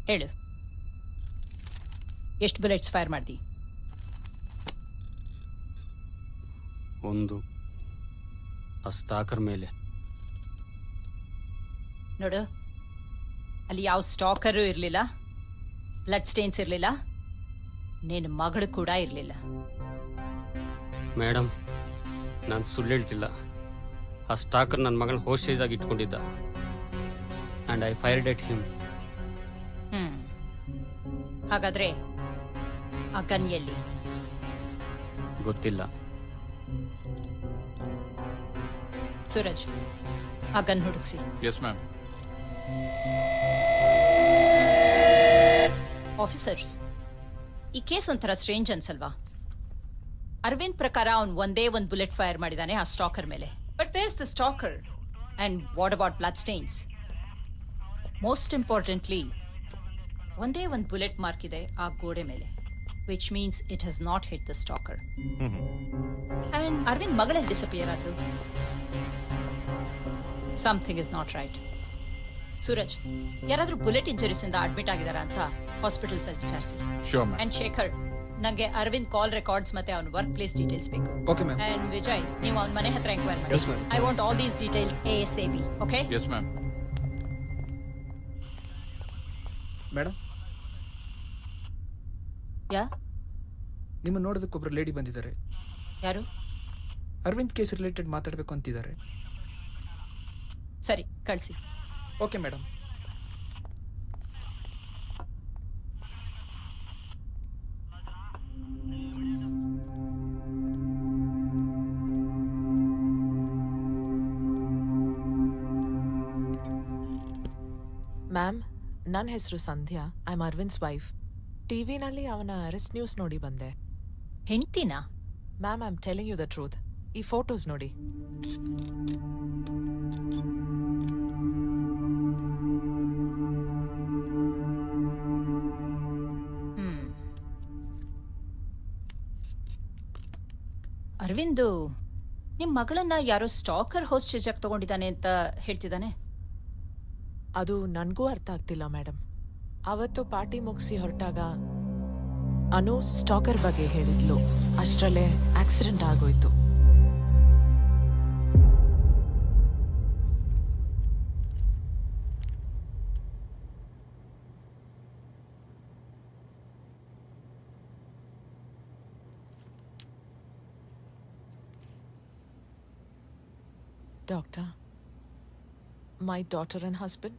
ಹೇಳು, ಎಷ್ಟು bullets fire ಮಾಡ್ದಿ? ಒಂದು ಆ ಸ್ಟಾಕರ್ ಮೇಲೆ. ನೋಡು, ಅಲ್ಲಿ ಯಾವ ಸ್ಟಾಕರು ಇರಲಿಲ್ಲ, ಬ್ಲಡ್ ಸ್ಟೇನ್ಸ್ ಇರಲಿಲ್ಲ, ನಿನ್ನ ಮಗಳು ಕೂಡ ಇರಲಿಲ್ಲ. ಮೇಡಮ್, ನಾನು ಸುಳ್ಳು ಹೇಳ್ತಿಲ್ಲ. ಆ ಸ್ಟಾಕರ್ ನನ್ನ ಮಗಳನ್ನ ಹೋಸ್ಟೇಜ್ ಆಗಿ ಇಟ್ಕೊಂಡಿದ್ದ. And I fired at him. ಹಾಗಾದ್ರೆ ಆ ಗನ್ ಎಲ್ಲಿ? ಗೊತ್ತಿಲ್ಲ. ಸೂರಜ್, ಆ ಗನ್ ಹುಡುಕ್ಸಿ. Yes ma'am. ಆಫೀಸರ್ಸ್, ಈ ಕೇಸ್ ಒಂಥರ ಸ್ಟ್ರೇಂಜ್ ಅನ್ಸಲ್ವಾ? ಅರವಿಂದ್ ಪ್ರಕಾರ ಅವನು ಒಂದೇ ಒಂದು ಬುಲೆಟ್ ಫೈರ್ ಮಾಡಿದಾನೆ ಆ ಸ್ಟಾಕರ್ ಮೇಲೆ. But where is the stalker and what about blood stains? Most importantly, ಒಂದೇ ಒಂದು ಬುಲೆಟ್ ಮಾರ್ಕ್ ಇದೆ ಆ ಗೋಡೆ ಮೇಲೆ, which means it has not hit the stalker. And Arvind ಮಗಳಲ್ಲಿ ಡಿಸಪಿಯರ್ ಆದ್ರು. Something is not right. Suraj, ಯಾರಾದ್ರೂ ಬುಲೆಟ್ ಇಂಜರೀಸ್ ಇಂದ ಅಡ್ಮಿಟ್ ಆಗಿದಾರಾ ಅಂತ ಹಾಸ್ಪಿಟಲ್ಸ್ ಅಲ್ಲಿ ವಿಚಾರಿಸಿ. Sure ma'am. ಅಂಡ್ ಶೇಖರ್, ನಂಗೆ ಅರವಿಂದ್ ಕಾಲ್ ರೆಕಾರ್ಡ್ಸ್ ಮತ್ತೆ ಅವನ ವರ್ಕ್ ಪ್ಲೇಸ್ ಡೀಟೇಲ್ಸ್ ಬೇಕು. Okay ma'am. ಅಂಡ್ ವಿಜಯ್, ನೀವು ಅವನ ಮನೆ ಹತ್ರ ಎಂಕ್ವೈರಿ Yes, ಮಾಡಿ. ma'am. I want all these details ASAP. Okay? Yes ma'am. Madam, yeah, ನಿಮ್ಮ ನೋಡೋದಕ್ಕೊಬ್ರು ಲೇಡಿ ಬಂದಿದ್ದಾರೆ. ಯಾರು? ಅರವಿಂದ್ ಕೇಸ್ ರಿಲೇಟೆಡ್ ಮಾತಾಡಬೇಕು ಅಂತಿದ್ದಾರೆ. ಸರಿ, ಕಳಿಸಿ. Okay madam. ಮ್ಯಾಮ್, ನನ್ನ ಹೆಸರು Sandhya. I am Arvind's wife. ಟಿವಿನಲ್ಲಿ ಅವನ ಅರೆಸ್ಟ್ ನ್ಯೂಸ್ ನೋಡಿ ಬಂದೆ. ಹೆಂಡ್ತಿನಾ? Ma'am, I am telling you the truth. ಈ ಫೋಟೋಸ್ ನೋಡಿ. ಅರವಿಂದ್ ನಿಮ್ ಮಗಳನ್ನ ಯಾರೋ ಸ್ಟಾಕರ್ ಹೋಸ್ಟೇಜ್ ಆಗಿ ತಗೊಂಡಿದ್ದಾನೆ ಅಂತ ಹೇಳ್ತಿದ್ದಾನೆ. ಅದು ನನಗೂ ಅರ್ಥ ಆಗ್ತಿಲ್ಲ ಮೇಡಮ್. ಅವತ್ತು ಪಾರ್ಟಿ ಮುಗಿಸಿ ಹೊರಟಾಗ ಅನು ಸ್ಟಾಕರ್ ಬಗ್ಗೆ ಹೇಳಿದ್ಲು. ಅಷ್ಟರಲ್ಲೇ ಆಕ್ಸಿಡೆಂಟ್ ಆಗೋಯ್ತು. Doctor, my daughter and husband.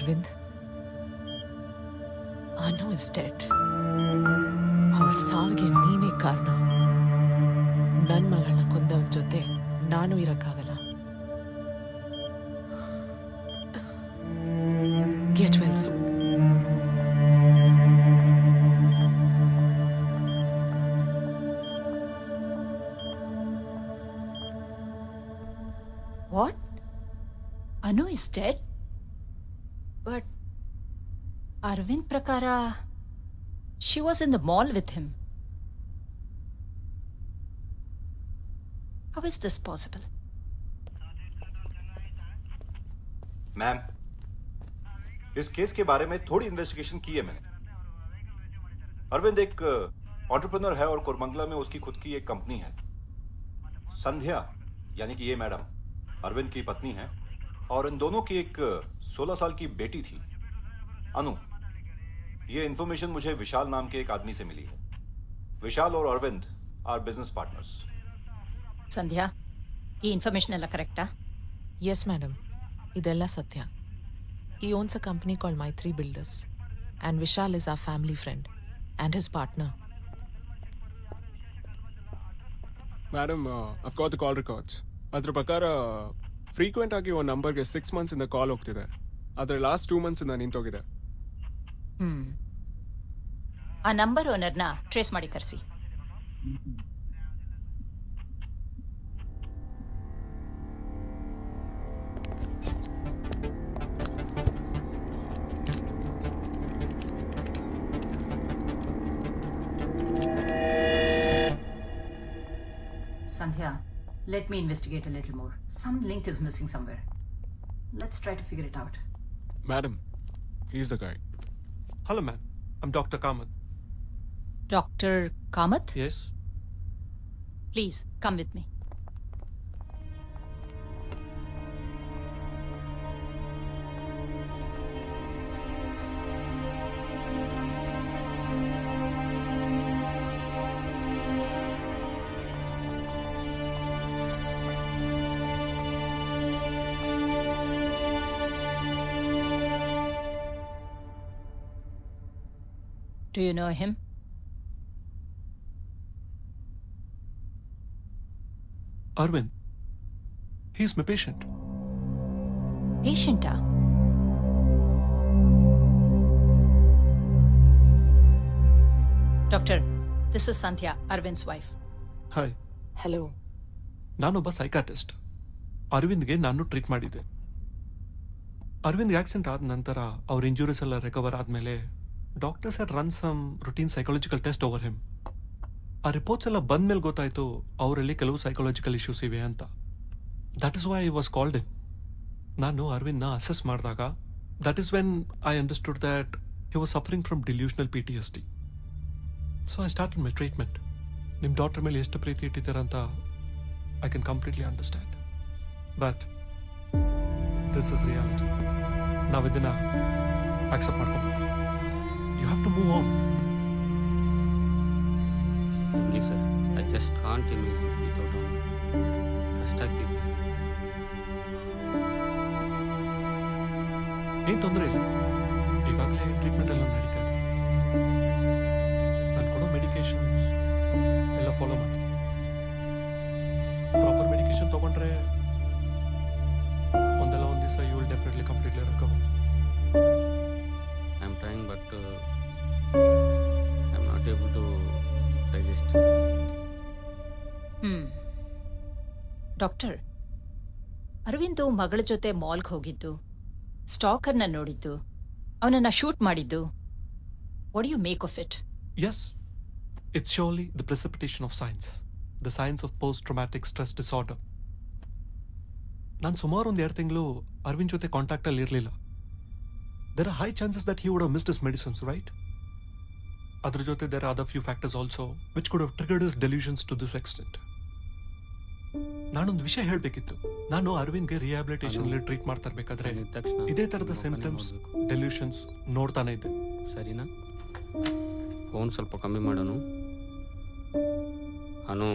Arvind, Anu is dead. ಅವಳ ಸಾವಿಗೆ ನೀನೇ ಕಾರಣ. ನನ್ನ ಮಗಳನ್ನ ಕೊಂದವ್ರ ಜೊತೆ ನಾನು ಇರಕ್ಕಾಗಲ್ಲ. Get well soon. What? Anu is dead? But Arvind Prakara, she was in the mall with him. How is this possible? Ma'am, इस केस के बारे में थोड़ी इन्वेस्टिगेशन की है मैंने. अरविंद एक एंटरप्रेन्योर है और कोरमंगला में उसकी खुद की एक कंपनी है. संध्या यानी कि ये मैडम अरविंद की पत्नी है और इन दोनों की एक 16 साल की बेटी थी, अनु. ये इन्फॉर्मेशन मुझे विशाल नाम के एक आदमी से मिली है. विशाल और अरविंद आर बिजनेस पार्टनर्स. ಸಂಧ್ಯಾ, ಈ ಇನ್ಫಾರ್ಮೇಶನ್ ಎಲ್ಲ ಕರೆಕ್ಟಾ? ಎಸ್ ಮೇಡಮ್, ಇದೆಲ್ಲ ಸತ್ಯ. He owns a company called Maitri Builders, and Vishal is our family friend and his partner. Madam, I've got the call records. ಅದ್ರ ಪ್ರಕಾರ ಫ್ರೀಕ್ವೆಂಟ್ ಆಗಿ ಒಂದು ನಂಬರ್ಗೆ 6 months ಇಂದ ಕಾಲ್ ಹೋಗ್ತಿದೆ. ಆದರೆ ಲಾಸ್ಟ್ 2 months ಇಂದ ನಿಂತೋಗಿದೆ. ಆ ನಂಬರ್ ಓನರ್ನ ಟ್ರೇಸ್ ಮಾಡಿ ಕರೆಸಿ. Sandhya, let me investigate a little more. Some link is missing somewhere. Let's try to figure it out. Madam, he's the guy. Hello, ma'am. I'm Dr. Kamath. Dr. Kamath? Yes? Please, come with me. Do you know him? Arvind. He's my patient. Patient? Doctor, this is Sandhya, Arvind's wife. Hi. Hello. ನಾನೊಬ್ಬ ಸೈಕಾಟಿಸ್ಟ್. ಅರವಿಂದ್ಗೆ ನಾನು treat ಮಾಡಿದ್ದೆ. ಅರವಿಂದ್ಗೆ accident ಆದ ನಂತರ ಅವ್ರ injuries ಎಲ್ಲ recover ಆದಮೇಲೆ doctors had run some routine psychological test over him. ಆ reports ಎಲ್ಲ ಬಂದ್ಮೇಲೆ ಗೊತ್ತಾಯ್ತು ಅವರಲ್ಲಿ ಕೆಲವು ಸೈಕಾಲಜಿಕಲ್ ಇಶ್ಯೂಸ್ ಇವೆ ಅಂತ. That is why I was called in. ನಾನು ಅರವಿಂದ್ನ ಅಸೆಸ್ ಮಾಡಿದಾಗ that is when I understood that he was suffering from delusional PTSD. So I started my treatment. ನಿಮ್ಮ ಡಾಕ್ಟರ್ ಮೇಲೆ ಎಷ್ಟು ಪ್ರೀತಿ ಇಟ್ಟಿದ್ದೀರಂತ I can completely understand. But this is reality. ನಾವು ಇದನ್ನ ಆಕ್ಸೆಪ್ಟ್ ಮಾಡ್ಕೋಬೇಕು. You have to move on. ಹೆಂಗೆ sir, I just can't imagine without ಅವನು. ಕಷ್ಟ ಆಗ್ತಿದೆ. ಏನು ತೊಂದರೆ ಇಲ್ಲ. ಈಗಾಗಲೇ ಟ್ರೀಟ್ಮೆಂಟ್ ಎಲ್ಲ ನಡೀತಾ ಇದೆ. ನಾನು ಕೊಡೋ ಮೆಡಿಕೇಶನ್ಸ್ ಎಲ್ಲ ಫಾಲೋ ಮಾಡಿ. ಪ್ರಾಪರ್ ಮೆಡಿಕೇಶನ್ ತಗೊಂಡ್ರೆ ಒಂದಲ್ಲ ಒಂದು ದಿವಸ you will definitely completely recover. I am trying but I am not able to digest. Doctor, Aravind ಮಗಳ ಜೊತೆ ಮಾಲ್ಗೆ ಹೋಗಿದ್ದು, ಸ್ಟಾಕರ್ನ ನೋಡಿದ್ದು, ಅವನನ್ನ ಶೂಟ್ ಮಾಡಿದ್ದು, what you make of it? Yes, it's surely the precipitation of science, the science of post-traumatic stress disorder. ನಾನು ಸುಮಾರು 1-2 ತಿಂಗಳು ಅರವಿಂದ್ ಜೊತೆ ಕಾಂಟ್ಯಾಕ್ಟಲ್ಲಿ ಇರಲಿಲ್ಲ. There are high chances that he would have missed his medicines, right? ಅದ್ರ ಜೊತೆ there are other few factors also which could have triggered his delusions to this extent. ನಾನೊಂದು ವಿಷಯ ಹೇಳಬೇಕಿತ್ತು. ನಾನು ಅರವಿಂದ್ಗೆ ರಿಹ್ಯಾಬಿಲಿಟೇಷನ್ ಅಲ್ಲಿ ಟ್ರೀಟ್ ಮಾಡ್ತಾ ಇರಬೇಕಾದ್ರೆ ತಕ್ಷಣ ಇದೇ ತರದ ಸಿಂಪ್ಟಮ್ಸ್, ಡೆಲ್ಯೂಷನ್ಸ್ ನೋಡ್ತಾನೆ ಇದ್ದೆ. ಸರಿನಾ? ಫೋನ್ ಸ್ವಲ್ಪ ಕಮ್ಮಿ ಮಾಡೋನು. ಅನು,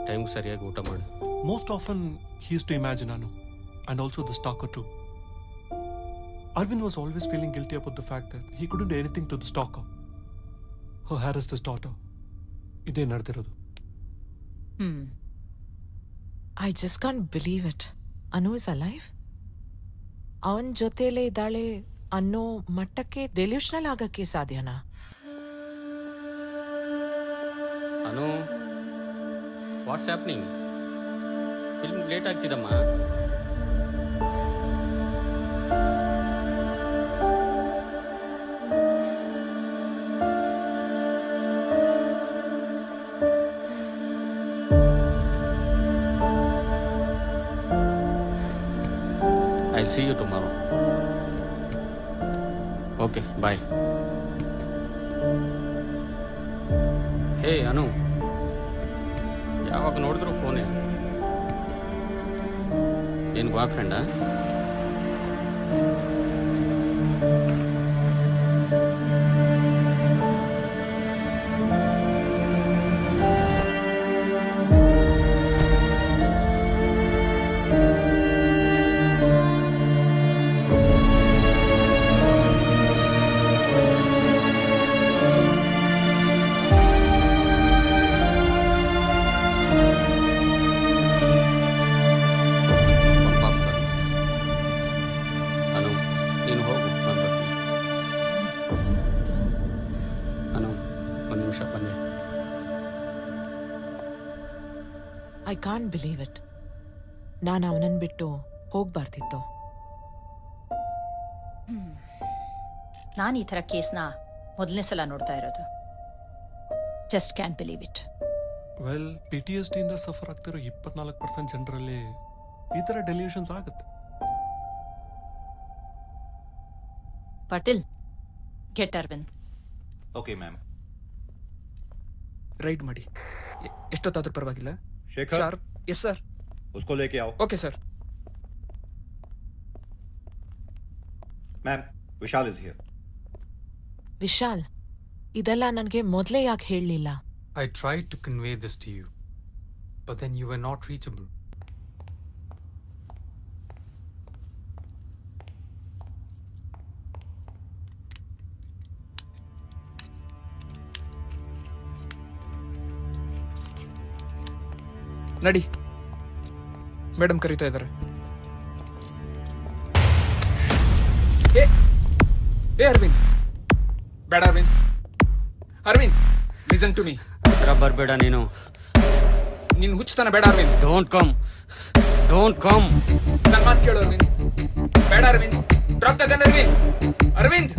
ಟೈಮ್ಗೆ ಸರಿಯಾಗಿ ಊಟ ಮಾಡು. Most often he used to imagine Anu and also the stalker too. Arvind was always feeling guilty about the fact that he couldn't do anything to the stalker. Her harassed his daughter. ಇದೇ ನಡೆದಿರೋದು. I just can't believe it. Anu is alive. ಅವನ ಜೊತೆಲೇ ಇದ್ದಾಳೆ ಅನ್ನೋ ಮಟ್ಟಕ್ಕೆ delusional ಆಗಕ್ಕೆ ಸಾಧ್ಯನಾ? Anu, what's happening? Film late ಆಗ್ತಿದಮ್ಮ. I'll see you tomorrow. Okay, bye. Hey, Anu. ಯಾವಾಗ ನೋಡಿದ್ರು ಫೋನೇ. ಏನು ಬಾಯ್ ಫ್ರೆಂಡಾ? ಅನು, ನೀನು ಹೋಗು, ನಾನು ಬರ್ತೀನಿ. ಅನು, ಒಂದು ನಿಮಿಷ ಬನ್ನಿ. I can't believe it. ನಾನು ಅವನನ್ನು ಬಿಟ್ಟು ಹೋಗ್ಬಾರ್ದಿತ್ತು. ನಾನು ಈ ಥರ ಕೇಸ್ನ ಮೊದಲನೇ ಸಲ ನೋಡ್ತಾ ಇರೋದು. Just can believe it. Well, PTSD ಇಂದ ಸಫರ್ ಆಗ್ತಿರೋ 24% ಜನರಲ್ಲಿ ಈ ಥರ ಡೆಲ್ಯೂಷನ್ಸ್ ಆಗುತ್ತೆ. Patil, get Aravind. Okay ma'am. Ride ಮಾಡಿ. ಎಷ್ಟೊತ್ತಾದ್ರೂ ಪರವಾಗಿಲ್ಲ. शेखर, ಶಾರ್ಪ್. Yes sir. उसको लेके आओ. Okay sir. Ma'am, Vishal is here. Vishal, ಇದೆಲ್ಲ ನನಗೆ ಮೊದಲೇ ಯಾಕೆ ಹೇಳಲಿಲ್ಲ? I tried to convey this to you, but then you were not reachable. ನಡಿ, ಮೇಡಮ್ ಕರೀತಾ ಇದ್ದಾರೆ. ಏ ಅರವಿಂದ್, ಬೇಡ Aravind. Aravind, listen to me. ಹತ್ರ ಬರಬೇಡ ನೀನು. ನಿನ್ ಹುಚ್ಚತನ ಬೇಡ Aravind. Don't come, don't come. ನನ್ನ ಮಾತು ಕೇಳು ಅರವಿಂದ್. ಬೇಡ Aravind. Drop the gun Aravind. Aravind,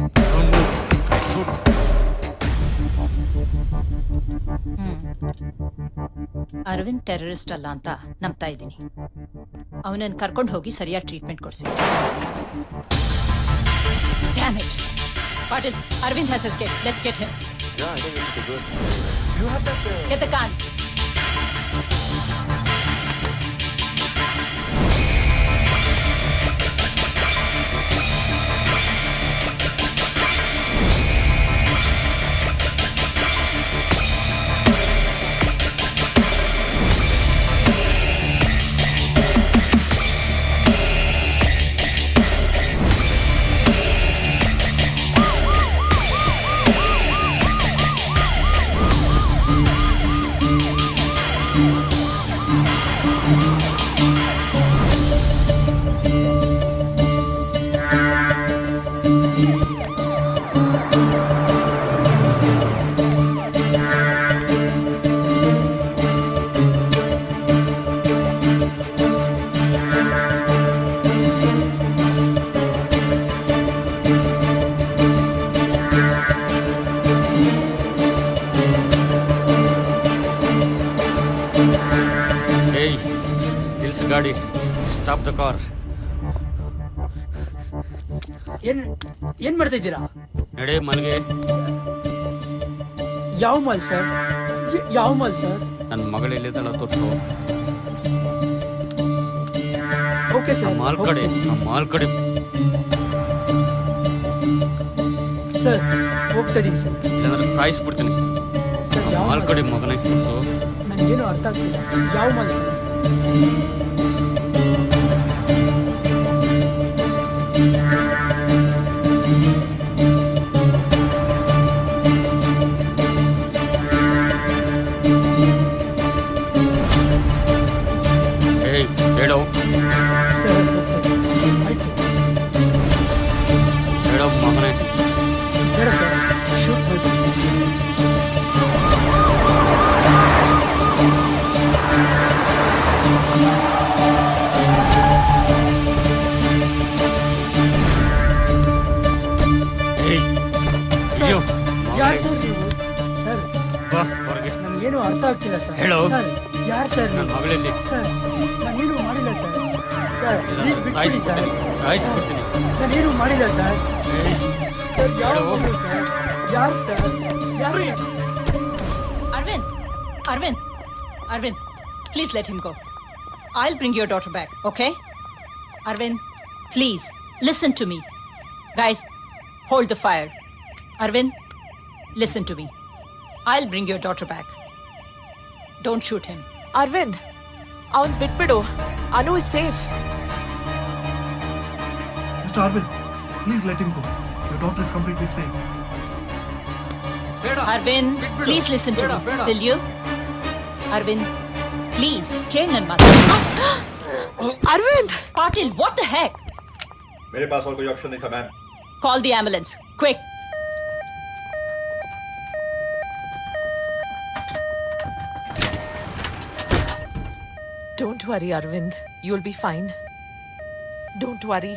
Aravind terrorist ಅಲ್ಲ ಅಂತ ನಂಬ್ತಾ ಇದ್ದೀನಿ. ಅವನನ್ನು ಕರ್ಕೊಂಡು ಹೋಗಿ ಸರಿಯಾದ ಟ್ರೀಟ್ಮೆಂಟ್ ಕೊಡಿಸಿ. Damn it. Patil, Arvind has escaped. Let's get him. Yeah, I think it should be good. You have that. Get the guns. Hey, ನಿಲ್ಸು ಗಾಡಿ. Stop the car. ಏನ್ ಮಾಡ್ತಾ ಇದ್ದೀರಾ? ನಡೆ ಮನೆಗೆ. ಯಾವ ಮಾಲ್ ಸರ್? ಯಾವ ಮಾಲ್ ಸರ್? ನನ್ನ ಮಗಳು ಎಲ್ಲಿದ್ದಾಳ ತೋರಿಸು. Okay sir. ಮಾಲ್ ಕಡೆ, ಮಾಲ್ ಕಡೆ. ಸರ್, ಹೋಗ್ತಾ ಇದೀನಿ ಸರ್. ಇಲ್ಲಾಂದ್ರೆ ಸಾಯಿಸ್ಬಿಡ್ತೀನಿ. ಸರ್, ಯಾವ ಮಾಲ್ ಕಡೆ ಮಗನೇ ತೋರಿಸು. ನನಗೇನು ಅರ್ಥ ಆಗ್ತಿಲ್ಲ. ಯಾವ ಮಾಲ್ ಸರ್? ಹೇಳೋ ಸರ್ ಹೋಗ್ತಾ ಇದ್ದೀನಿ ಆಯ್ತು ಹೇಳೋ ಮಗನೇ. ಬೇಡ ಸರ್ ಶೂಟ್ ಮಾಡಿ ಏಯ್ ಸರ್ ಅಯ್ಯೋ ಯಾರು ಸರ್ ನೀವು ಸರ್ ಬಾ ಹೊರಗೆ. ನನಗೇನು ಅರ್ಥ ಆಗ್ತಿಲ್ಲ ಸರ್ ಹೇಳು. ಸರ್ ಯಾರು ಸರ್ ನನ್ನ ನೀವು ಮಗಳಲ್ಲಿ ಸರ್ ನಾನೇನು ಮಾಡಿಲ್ಲ ಸರ್ ಸರ್ ಪ್ಲೀಸ್ ಬಿಟ್ಬಿಡಿ ಸರ್ ಸಾಯಿಸ್ಬಿಡ್ತೀನಿ. ನಾನೇನು ಮಾಡಿಲ್ಲ ಸರ್ ಸರ್ ಯಾವ ಹೇಳು. ಮಗು ಸರ್ ಯಾರು ಸರ್ ಯಾರು Arvind, Arvind, Arvind, please let him go. I'll bring your daughter back, okay? Arvind, please, listen to me. Guys, hold the fire. Arvind, listen to me. I'll bring your daughter back. Don't shoot him. Arvind ಅವನ್ ಬಿಟ್ಬಿಡು. Anu is safe. Mister Arvind please let him go your daughter is completely safe. ಬೇಡ Arvind, ಬಿಟ್ಬಿಡು. please listen to ಬೇಡ, me. ಬೇಡ. Will you? Arvind, please, ಕೇಳ್ ನನ್ ಮಾತು. Arvind Patil, what the heck? मेरे पास और कोई ऑप्शन नहीं था ma'am. Call the ambulance, quick. Don't worry Aravind, you will be fine. Don't worry.